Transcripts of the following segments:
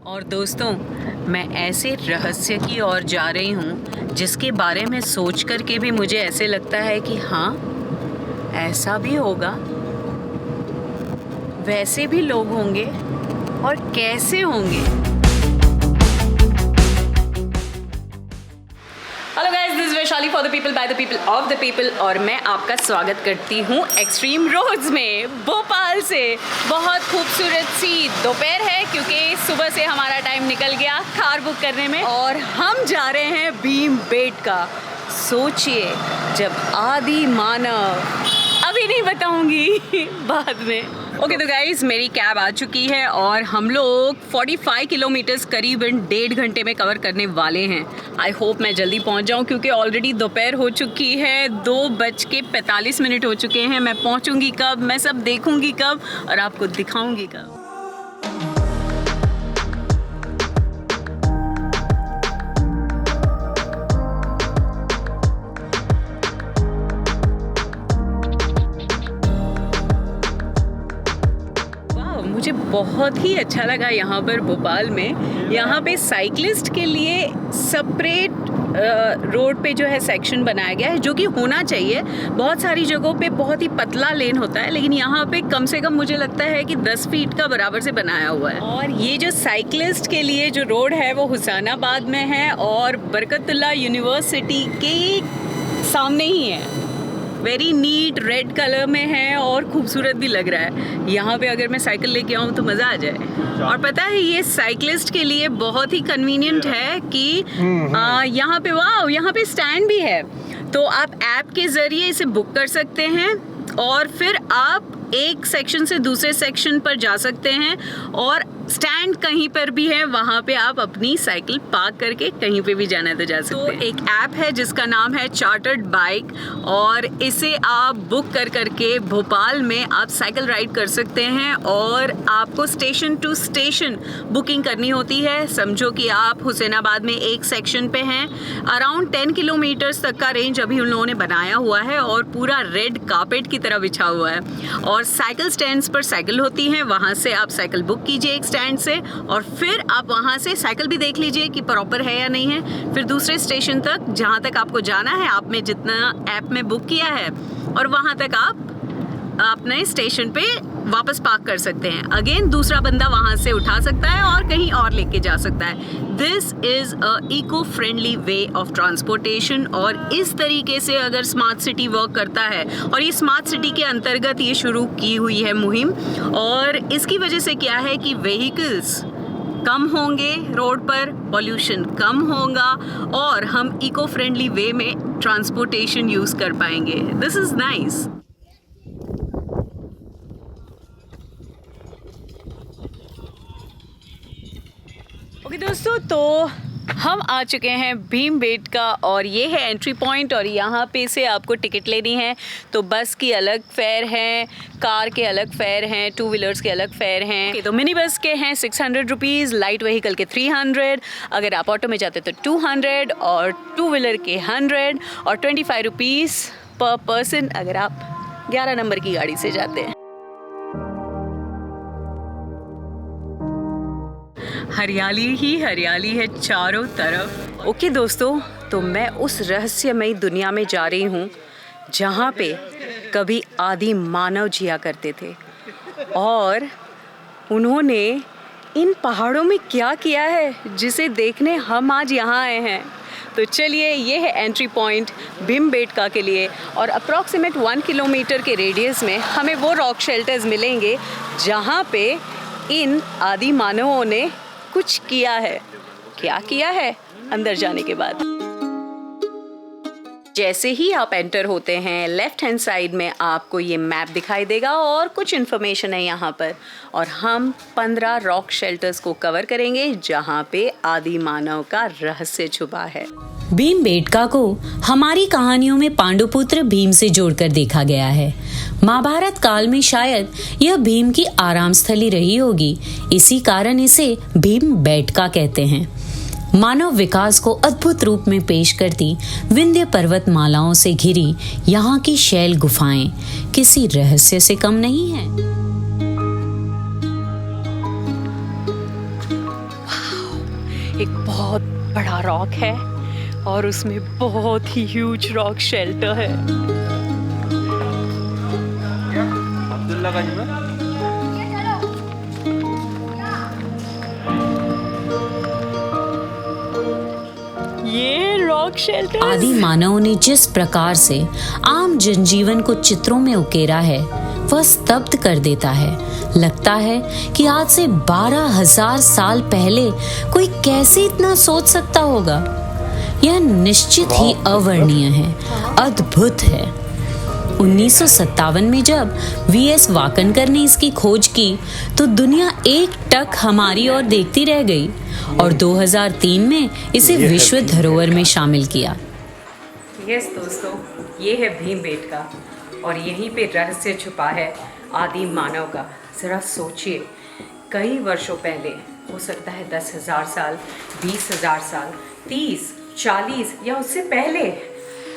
और दोस्तों, मैं ऐसे रहस्य की ओर जा रही हूँ जिसके बारे में सोच कर के भी मुझे ऐसे लगता है कि हाँ, ऐसा भी होगा, वैसे भी लोग होंगे और कैसे होंगे। Hello guys, this is Vaishali for the people by the people of the people और मैं आपका स्वागत करती हूँ एक्सट्रीम रोड्स में भोपाल से। बहुत खूबसूरत सी दोपहर है क्योंकि सुबह से हमारा टाइम निकल गया कार बुक करने में और हम जा रहे हैं भीमबेटका। सोचिए, जब आदि मानव, अभी नहीं बताऊंगी बाद में। ओके तो गाइस, मेरी कैब आ चुकी है और हम लोग 45 किलोमीटर्स करीबन 1.5 घंटे में कवर करने वाले हैं। आई होप मैं जल्दी पहुंच जाऊं क्योंकि ऑलरेडी दोपहर हो चुकी है, 2:45 हो चुके हैं। मैं पहुंचूंगी कब, मैं सब देखूंगी कब और आपको दिखाऊंगी कब। मुझे बहुत ही अच्छा लगा यहाँ पर भोपाल में। यहाँ पे साइकिलिस्ट के लिए सेपरेट रोड पे जो है सेक्शन बनाया गया है, जो कि होना चाहिए। बहुत सारी जगहों पे बहुत ही पतला लेन होता है, लेकिन यहाँ पे कम से कम मुझे लगता है कि 10 फीट का बराबर से बनाया हुआ है। और ये जो साइकिलिस्ट के लिए जो रोड है वो हुसैनाबाद में है और बरकतुल्लाह यूनिवर्सिटी के सामने ही है। वेरी नीट रेड कलर में है और खूबसूरत भी लग रहा है। यहाँ पे अगर मैं साइकिल लेके आऊँ तो मज़ा आ जाए। और पता है, ये साइकिलिस्ट के लिए बहुत ही कन्वीनियंट है कि यहाँ पे यहाँ पे स्टैंड भी है, तो आप ऐप के ज़रिए इसे बुक कर सकते हैं और फिर आप एक सेक्शन से दूसरे सेक्शन पर जा सकते हैं और स्टैंड कहीं पर भी है, वहाँ पे आप अपनी साइकिल पार्क करके कहीं पे भी जाना है तो जा सकते हैं। तो एक ऐप है जिसका नाम है चार्टर्ड बाइक और इसे आप बुक कर करके भोपाल में आप साइकिल राइड कर सकते हैं और आपको स्टेशन टू स्टेशन बुकिंग करनी होती है। समझो कि आप हुसैनाबाद में एक सेक्शन पे हैं, अराउंड 10 किलोमीटर्स तक का रेंज अभी उन लोगों ने बनाया हुआ है और पूरा रेड कार्पेट की तरह बिछा हुआ है। और साइकिल स्टैंड्स पर साइकिल होती हैं, वहाँ से आप साइकिल बुक कीजिए एक स्टैंड से और फिर आप वहाँ से साइकिल भी देख लीजिए कि प्रॉपर है या नहीं है। फिर दूसरे स्टेशन तक जहाँ तक आपको जाना है, आपने जितना ऐप में बुक किया है, और वहाँ तक आप अपने स्टेशन पे वापस पार्क कर सकते हैं। अगेन दूसरा बंदा वहाँ से उठा सकता है और कहीं और लेके जा सकता है। This is a eco friendly way of transportation और इस तरीके से अगर स्मार्ट सिटी वर्क करता है, और ये स्मार्ट सिटी के अंतर्गत ये शुरू की हुई है मुहिम, और इसकी वजह से क्या है कि व्हीकल्स कम होंगे रोड पर, पॉल्यूशन कम होगा और हम इको फ्रेंडली वे में ट्रांसपोर्टेशन यूज़ कर पाएंगे। This is nice. ओके दोस्तों, तो हम आ चुके हैं भीमबेटका और ये है एंट्री पॉइंट और यहाँ पे से आपको टिकट लेनी है। तो बस की अलग फेयर है, कार के अलग फेयर हैं, 2 व्हीलर्स के अलग फेयर हैं। तो मिनी बस के हैं 600 रुपीज़, लाइट व्हीकल के 300, अगर आप ऑटो में जाते तो 200 और 2 व्हीलर के 100 और 25 रुपीज़ पर पर्सन अगर आप 11 नंबर की गाड़ी से जाते हैं। हरियाली ही हरियाली है चारों तरफ। ओके दोस्तों, तो मैं उस रहस्यमयी दुनिया में जा रही हूँ जहाँ पे कभी आदि मानव जिया करते थे और उन्होंने इन पहाड़ों में क्या किया है जिसे देखने हम आज यहाँ आए हैं। तो चलिए, ये है एंट्री पॉइंट भीमबेटका के लिए और अप्रॉक्सीमेट 1 किलोमीटर के रेडियस में हमें वो रॉक शेल्टर्स मिलेंगे जहाँ पे इन आदि मानवों ने कुछ किया है। क्या किया है, अंदर जाने के बाद। जैसे ही आप एंटर होते हैं, लेफ्ट हैंड साइड में आपको ये मैप दिखाई देगा और कुछ इन्फॉर्मेशन है यहाँ पर, और हम 15 रॉक शेल्टर्स को कवर करेंगे जहाँ पे आदि मानव का रहस्य छुपा है। भीमबेटका को हमारी कहानियों में पांडुपुत्र भीम से जोड़कर देखा गया है। महाभारत काल में शायद यह भीम की आराम स्थली रही होगी, इसी कारण इसे भीमबेटका कहते हैं। मानव विकास को अद्भुत रूप में पेश करती विंध्य पर्वतमालाओं से घिरी यहाँ की शैल गुफाएं किसी रहस्य से कम नहीं है। एक बहुत बड़ा रॉक है और उसमें बहुत ही ह्यूज रॉक शेल्टर है। अब्दुल्ला गंज में ये रॉक शेल्टर आदि मानव ने जिस प्रकार से आम जनजीवन को चित्रों में उकेरा है वह स्तब्ध कर देता है। लगता है कि आज से 12,000 साल पहले कोई कैसे इतना सोच सकता होगा। यह निश्चित ही अवर्णीय है, अद्भुत है। 1957 में जब वीएस वाकनकर ने इसकी खोज की तो दुनिया एक टक हमारी ओर देखती रह गई और 2003 में इसे विश्व धरोहर में शामिल किया। यस दोस्तों, ये है भीमबेटका और यहीं पे रहस्य छुपा है आदि मानव का। ज़रा सोचिए, कई वर्षों पहले, हो सकता है 10,000 साल, 20,000 साल, 30, 40 या उससे पहले।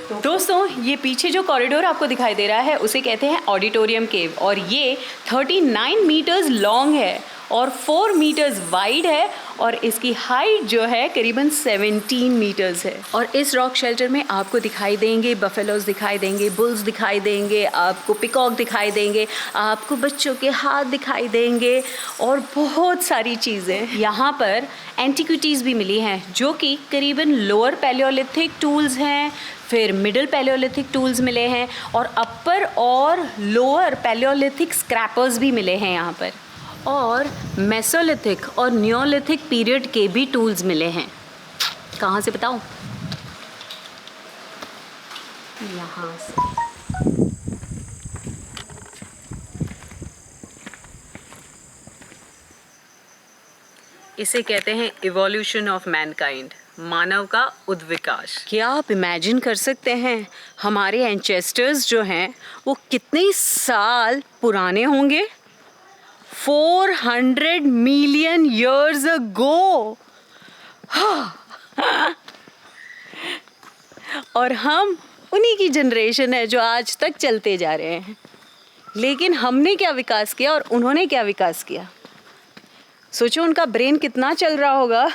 तो दोस्तों, ये पीछे जो कॉरिडोर आपको दिखाई दे रहा है उसे कहते हैं ऑडिटोरियम केव और ये 39 मीटर्स लॉन्ग है और 4 मीटर्स वाइड है और इसकी हाइट जो है करीबन 17 मीटर्स है। और इस रॉक शेल्टर में आपको दिखाई देंगे बफेलोज, दिखाई देंगे बुल्स, दिखाई देंगे आपको पिकॉक, दिखाई देंगे आपको बच्चों के हाथ दिखाई देंगे और बहुत सारी चीज़ें। यहाँ पर एंटिक्विटीज़ भी मिली हैं जो कि करीबन लोअर पैलियोलिथिक टूल्स हैं, फिर मिडिल पैलियोलिथिक टूल्स मिले हैं और अपर और लोअर पैलियोलिथिक स्क्रैपर्स भी मिले हैं यहाँ पर, और मेसोलिथिक और नियोलिथिक पीरियड के भी टूल्स मिले हैं। कहाँ से बताऊँ? यहाँ से। इसे कहते हैं इवोल्यूशन ऑफ मैनकाइंड, मानव का उद्विकास। क्या आप इमेजिन कर सकते हैं हमारे एंसेस्टर्स जो हैं वो कितने साल पुराने होंगे? 400 मिलियन ईयर्स अगो। और हम उन्हीं की जनरेशन है जो आज तक चलते जा रहे हैं। लेकिन हमने क्या विकास किया और उन्होंने क्या विकास किया? सोचो उनका ब्रेन कितना चल रहा होगा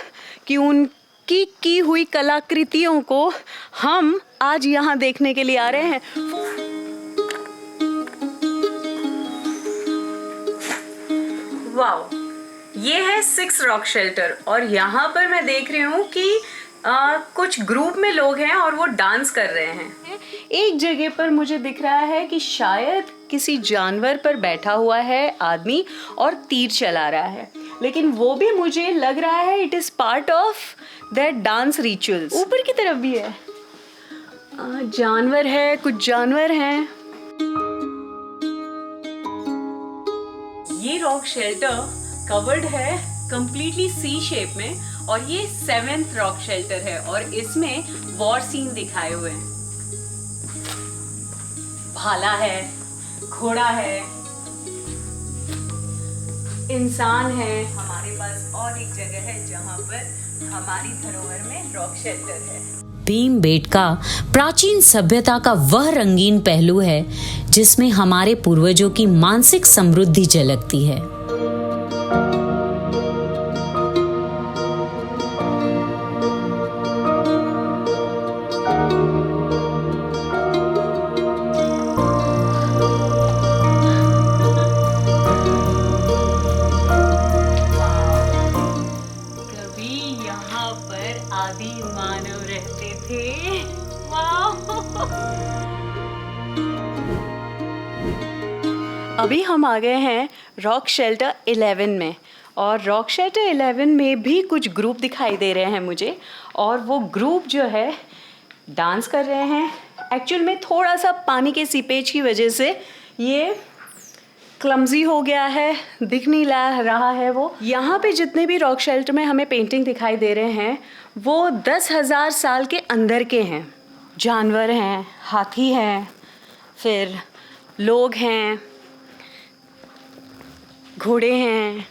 कि उनकी की हुई कलाकृतियों को हम आज यहाँ देखने के लिए आ रहे हैं। वाओ, ये है 6 रॉक शेल्टर और यहाँ पर मैं देख रही हूँ कि कुछ ग्रुप में लोग हैं और वो डांस कर रहे हैं। एक जगह पर मुझे दिख रहा है कि शायद किसी जानवर पर बैठा हुआ है आदमी और तीर चला रहा है, लेकिन वो भी मुझे लग रहा है it is part of that dance rituals. ऊपर की तरफ भी है जानवर है, कुछ जानवर हैं। ये रॉक शेल्टर कवर्ड है कंप्लीटली सी शेप में और ये 7th रॉक शेल्टर है और इसमें वॉर सीन दिखाए हुए हैं। भाला है, घोड़ा है, इंसान है। हमारे पास और एक जगह है जहाँ पर हमारी धरोहर में रॉक शेल्टर है। भीमबेटका प्राचीन सभ्यता का वह रंगीन पहलू है जिसमें हमारे पूर्वजों की मानसिक समृद्धि झलकती है। आदि मानव रहते थे। वाह! अभी हम आ गए हैं रॉक शेल्टर 11 में और रॉक शेल्टर 11 में भी कुछ ग्रुप दिखाई दे रहे हैं मुझे और वो ग्रुप जो है डांस कर रहे हैं। एक्चुअल में थोड़ा सा पानी के सीपेज की वजह से ये क्लमजी हो गया है, दिख नहीं रहा है वो। यहाँ पे जितने भी रॉक शेल्टर में हमें पेंटिंग दिखाई दे रहे हैं वो 10,000 साल के अंदर के हैं। जानवर हैं, हाथी हैं, फिर लोग हैं, घोड़े हैं।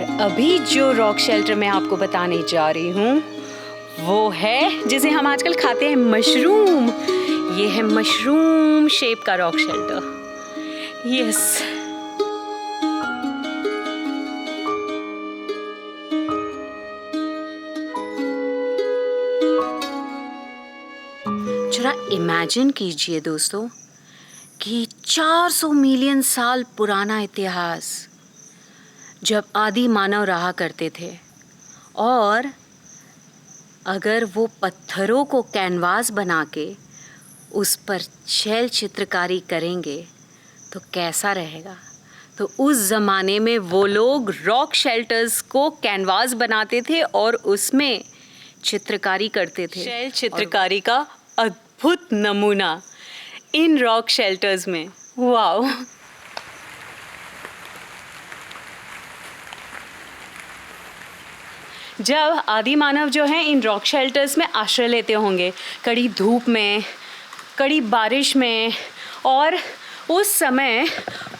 और अभी जो रॉक शेल्टर मैं आपको बताने जा रही हूँ वो है जिसे हम आजकल खाते हैं मशरूम। ये है मशरूम शेप का रॉक शेल्टर। यस, जरा इमेजिन कीजिए दोस्तों कि 400 मिलियन साल पुराना इतिहास, जब आदि मानव रहा करते थे और अगर वो पत्थरों को कैनवास बना के उस पर शैल चित्रकारी करेंगे तो कैसा रहेगा। तो उस ज़माने में वो लोग रॉक शेल्टर्स को कैनवास बनाते थे और उसमें चित्रकारी करते थे। शैल चित्रकारी का अद्भुत नमूना इन रॉक शेल्टर्स में। वाओ! जब आदि मानव जो हैं इन रॉक शेल्टर्स में आश्रय लेते होंगे, कड़ी धूप में, कड़ी बारिश में, और उस समय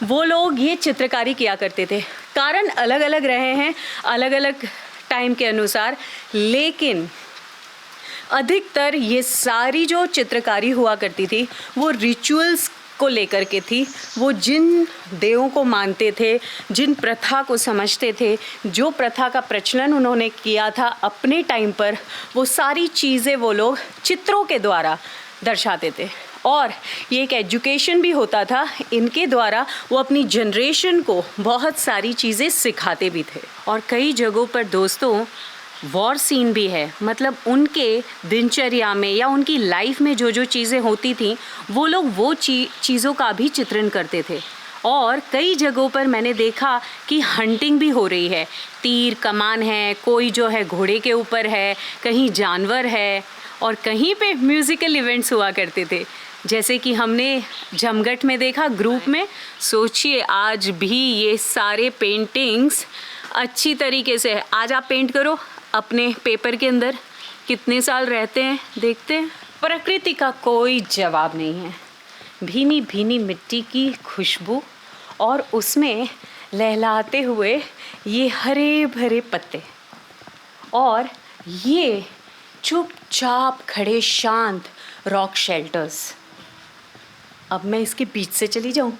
वो लोग ये चित्रकारी किया करते थे। कारण अलग अलग रहे हैं अलग अलग टाइम के अनुसार, लेकिन अधिकतर ये सारी जो चित्रकारी हुआ करती थी वो रिचुअल्स को लेकर के थी। वो जिन देवों को मानते थे, जिन प्रथा को समझते थे, जो प्रथा का प्रचलन उन्होंने किया था अपने टाइम पर, वो सारी चीज़ें वो लोग चित्रों के द्वारा दर्शाते थे। और ये एक एजुकेशन भी होता था इनके द्वारा। वो अपनी जनरेशन को बहुत सारी चीज़ें सिखाते भी थे। और कई जगहों पर दोस्तों वॉर सीन भी है, मतलब उनके दिनचर्या में या उनकी लाइफ में जो जो चीज़ें होती थी वो लोग वो चीज़ों का भी चित्रण करते थे। और कई जगहों पर मैंने देखा कि हंटिंग भी हो रही है, तीर कमान है, कोई जो है घोड़े के ऊपर है, कहीं जानवर है, और कहीं पे म्यूज़िकल इवेंट्स हुआ करते थे, जैसे कि हमने जमघट में देखा ग्रुप में। सोचिए आज भी ये सारे पेंटिंग्स अच्छी तरीके से है। आज आप पेंट करो अपने पेपर के अंदर, कितने साल रहते हैं देखते हैं। प्रकृति का कोई जवाब नहीं है। भीनी भीनी मिट्टी की खुशबू और उसमें लहलाते हुए ये हरे भरे पत्ते, और ये चुपचाप खड़े शांत रॉक शेल्टर्स। अब मैं इसके बीच से चली जाऊं।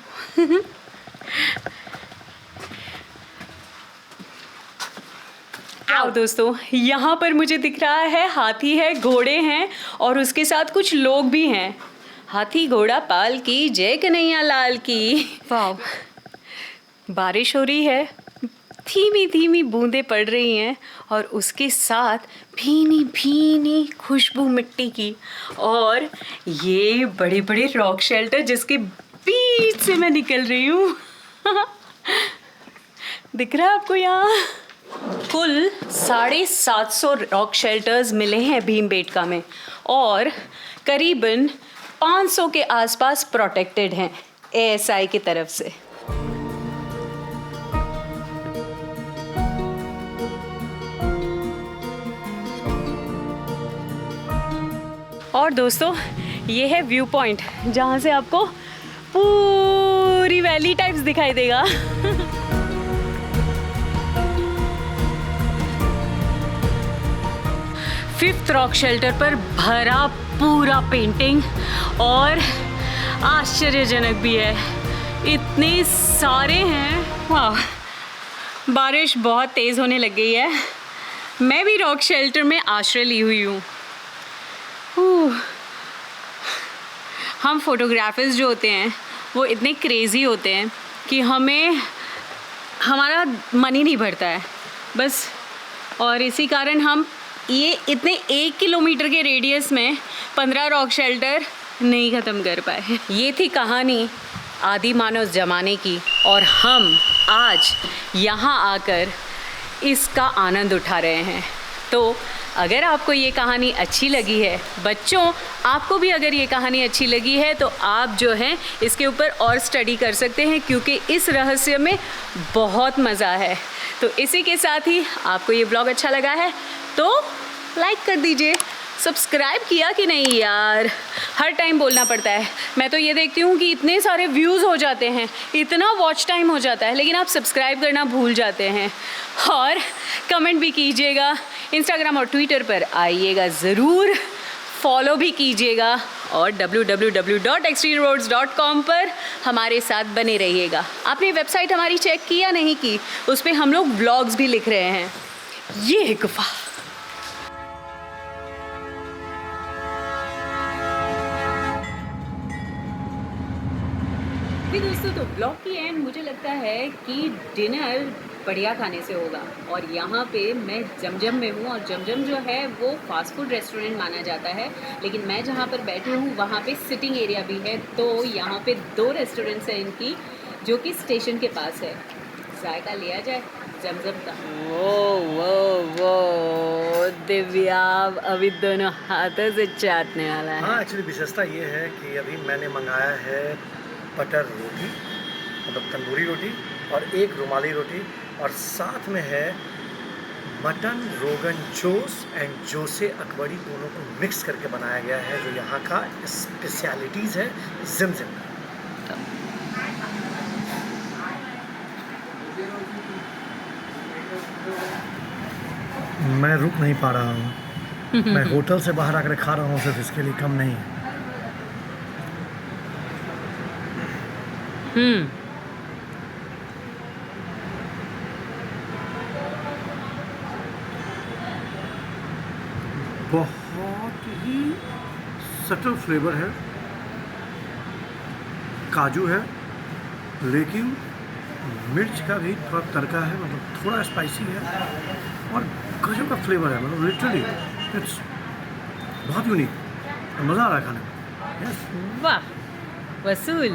आओ दोस्तों, यहाँ पर मुझे दिख रहा है हाथी है, घोड़े हैं और उसके साथ कुछ लोग भी हैं। हाथी घोड़ा पाल की, जय कन्हैया लाल की। वाह! बारिश हो रही है, धीमी धीमी बूंदें पड़ रही हैं और उसके साथ भीनी भीनी खुशबू मिट्टी की। और ये बड़े बड़े रॉक शेल्टर जिसके बीच से मैं निकल रही हूँ। दिख रहा है आपको? यहाँ कुल 750 रॉक शेल्टर्स मिले हैं भीमबेटका में और करीबन 500 के आसपास प्रोटेक्टेड हैं ASI की तरफ से। और दोस्तों ये है व्यू पॉइंट जहाँ से आपको पूरी वैली टाइप्स दिखाई देगा। फिफ्थ रॉक शेल्टर पर भरा पूरा पेंटिंग और आश्चर्यजनक भी है, इतने सारे हैं। वाह! बारिश बहुत तेज़ होने लग गई है। मैं भी रॉक शेल्टर में आश्रय ली हुई हूँ। हम फोटोग्राफर्स जो होते हैं वो इतने क्रेज़ी होते हैं कि हमारा मन ही नहीं भरता है बस। और इसी कारण हम ये इतने 1 किलोमीटर के रेडियस में 15 रॉक शेल्टर नहीं ख़त्म कर पाए। ये थी कहानी आदि मानव ज़माने की, और हम आज यहाँ आकर इसका आनंद उठा रहे हैं। तो अगर आपको ये कहानी अच्छी लगी है, बच्चों आपको भी अगर ये कहानी अच्छी लगी है तो आप जो है इसके ऊपर और स्टडी कर सकते हैं, क्योंकि इस रहस्य में बहुत मज़ा है। तो इसी के साथ ही आपको ये ब्लॉग अच्छा लगा है तो लाइक कर दीजिए, सब्सक्राइब किया कि नहीं यार, हर टाइम बोलना पड़ता है। मैं तो ये देखती हूँ कि इतने सारे व्यूज़ हो जाते हैं, इतना वॉच टाइम हो जाता है, लेकिन आप सब्सक्राइब करना भूल जाते हैं। और कमेंट भी कीजिएगा, इंस्टाग्राम और ट्विटर पर आइएगा ज़रूर, फॉलो भी कीजिएगा और www.extremeroads.com पर हमारे साथ बने रहिएगा। आपने वेबसाइट हमारी चेक की या नहीं की? उस पर हम लोग ब्लॉग्स भी लिख रहे हैं। ये है गुफा। दोस्तों, तो ब्लॉग की एंड मुझे लगता है कि डिनर बढ़िया खाने से होगा। और यहाँ पे मैं जमजम में हूँ और जमजम जो है वो फास्ट फूड रेस्टोरेंट माना जाता है, लेकिन मैं जहाँ पर बैठी हूँ वहाँ पे सिटिंग एरिया भी है। तो यहाँ पे 2 रेस्टोरेंट्स हैं इनकी, जो कि स्टेशन के पास है। जायका लिया जाए जमजम का। वो दिव्या अभी दोनों हाथों से चाटने वाला है। हाँ, एक्चुअली विशेषता ये है कि अभी मैंने मंगाया है बटर रोटी, मतलब तंदूरी रोटी, और एक रुमाली रोटी, और साथ में है मटन रोगन जोश एंड जोसे अकबरी, दोनों को मिक्स करके बनाया गया है, जो यहाँ का स्पेशलिटीज़ है जिमजिम का। मैं रुक नहीं पा रहा हूँ। मैं होटल से बाहर आकर खा रहा हूँ, सिर्फ इसके लिए कम नहीं है। बहुत ही सटल फ्लेवर है, काजू है, लेकिन मिर्च का भी थोड़ा तड़का है, मतलब थोड़ा स्पाइसी है, और गजब का फ्लेवर है, मतलब लिटरली इट्स बहुत यूनिक, मज़ा आ रहा है खाने में। वाह वसूल।